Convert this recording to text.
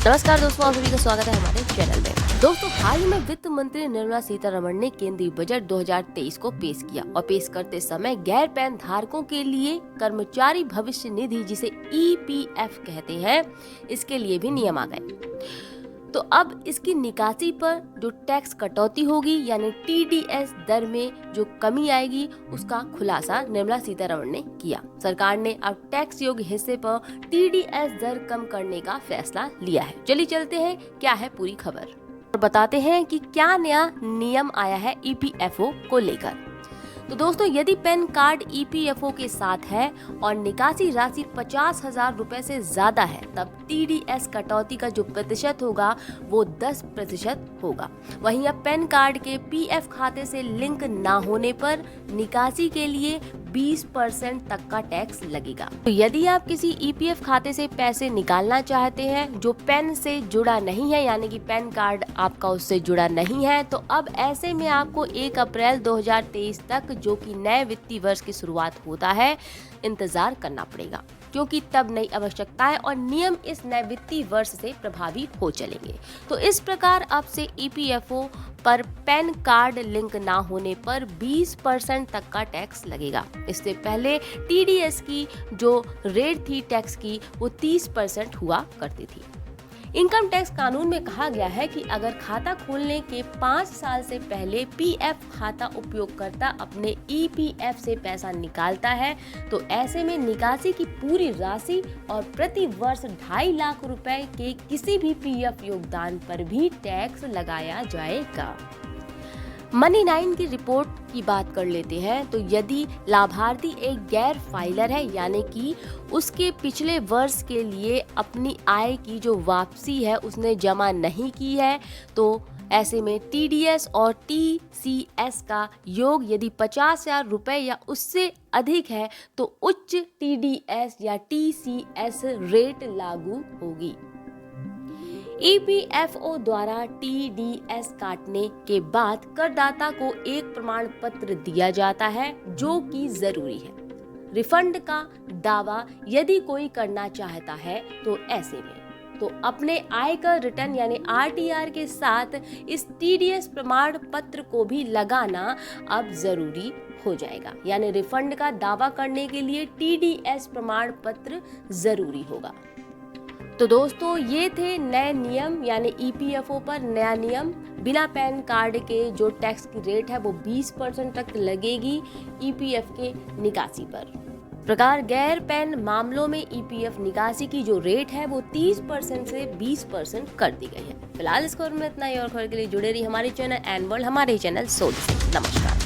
नमस्कार दोस्तों, आप सभी का स्वागत है हमारे चैनल में। दोस्तों, हाल ही में वित्त मंत्री निर्मला सीतारमण ने केंद्रीय बजट 2023 को पेश किया और पेश करते समय गैर पैन धारकों के लिए कर्मचारी भविष्य निधि, जिसे EPF कहते हैं, इसके लिए भी नियम आ गए। तो अब इसकी निकासी पर जो टैक्स कटौती होगी यानी TDS दर में जो कमी आएगी, उसका खुलासा निर्मला सीतारमण ने किया। सरकार ने अब टैक्स योग्य हिस्से पर TDS दर कम करने का फैसला लिया है। चलिए चलते हैं क्या है पूरी खबर और बताते हैं कि क्या नया नियम आया है EPFO को लेकर। तो दोस्तों, यदि पैन कार्ड EPFO के साथ है और निकासी राशि 50,000 रुपए से ज्यादा है, तब TDS कटौती का जो प्रतिशत होगा वो 10% होगा। वहीं अब पैन कार्ड के PF खाते से लिंक ना होने पर निकासी के लिए 20% तक का टैक्स लगेगा। तो यदि आप किसी EPF खाते से पैसे निकालना चाहते हैं जो पैन से जुड़ा नहीं है, यानी कि पैन कार्ड आपका उससे जुड़ा नहीं है, तो अब ऐसे में आपको 1 अप्रैल 2023 तक, जो कि नए वित्तीय वर्ष की शुरुआत होता है, इंतजार करना पड़ेगा, क्योंकि तब नई आवश्यकताएं और नियम इस नए वित्तीय वर्ष से प्रभावी हो चलेंगे। तो इस प्रकार अब से EPFO पर पैन कार्ड लिंक ना होने पर 20% तक का टैक्स लगेगा। इससे पहले TDS की जो रेट थी टैक्स की, वो 30% हुआ करती थी। इनकम टैक्स कानून में कहा गया है कि अगर खाता खोलने के 5 साल से पहले PF खाता उपयोगकर्ता अपने EPF से पैसा निकालता है, तो ऐसे में निकासी की पूरी राशि और प्रति वर्ष 2.5 लाख रुपए के किसी भी PF योगदान पर भी टैक्स लगाया जाएगा। मनी9 की रिपोर्ट की बात कर लेते हैं। तो यदि लाभार्थी एक गैर फाइलर है, यानी कि उसके पिछले वर्ष के लिए अपनी आय की जो वापसी है उसने जमा नहीं की है, तो ऐसे में TDS और TCS का योग यदि 50,000 रुपए या उससे अधिक है, तो उच्च TDS या TCS रेट लागू होगी। EPFO द्वारा TDS काटने के बाद करदाता को एक प्रमाण पत्र दिया जाता है जो कि जरूरी है। रिफंड का दावा यदि कोई करना चाहता है तो ऐसे में तो अपने आयकर रिटर्न यानी RTR के साथ इस TDS प्रमाण पत्र को भी लगाना अब जरूरी हो जाएगा। यानी रिफंड का दावा करने के लिए TDS प्रमाण पत्र जरूरी होगा। तो दोस्तों, ये थे नए नियम, यानी EPFO पर नया नियम। बिना पैन कार्ड के जो टैक्स की रेट है वो 20% तक लगेगी EPF के निकासी पर। प्रकार गैर पैन मामलों में EPF निकासी की जो रेट है वो 30% से 20% कर दी गई है। फिलहाल इस खबर में इतना ही, और खबर के लिए जुड़े रहिए हमारे चैनल एंड वर्ल्ड, हमारे चैनल सोच से। नमस्कार।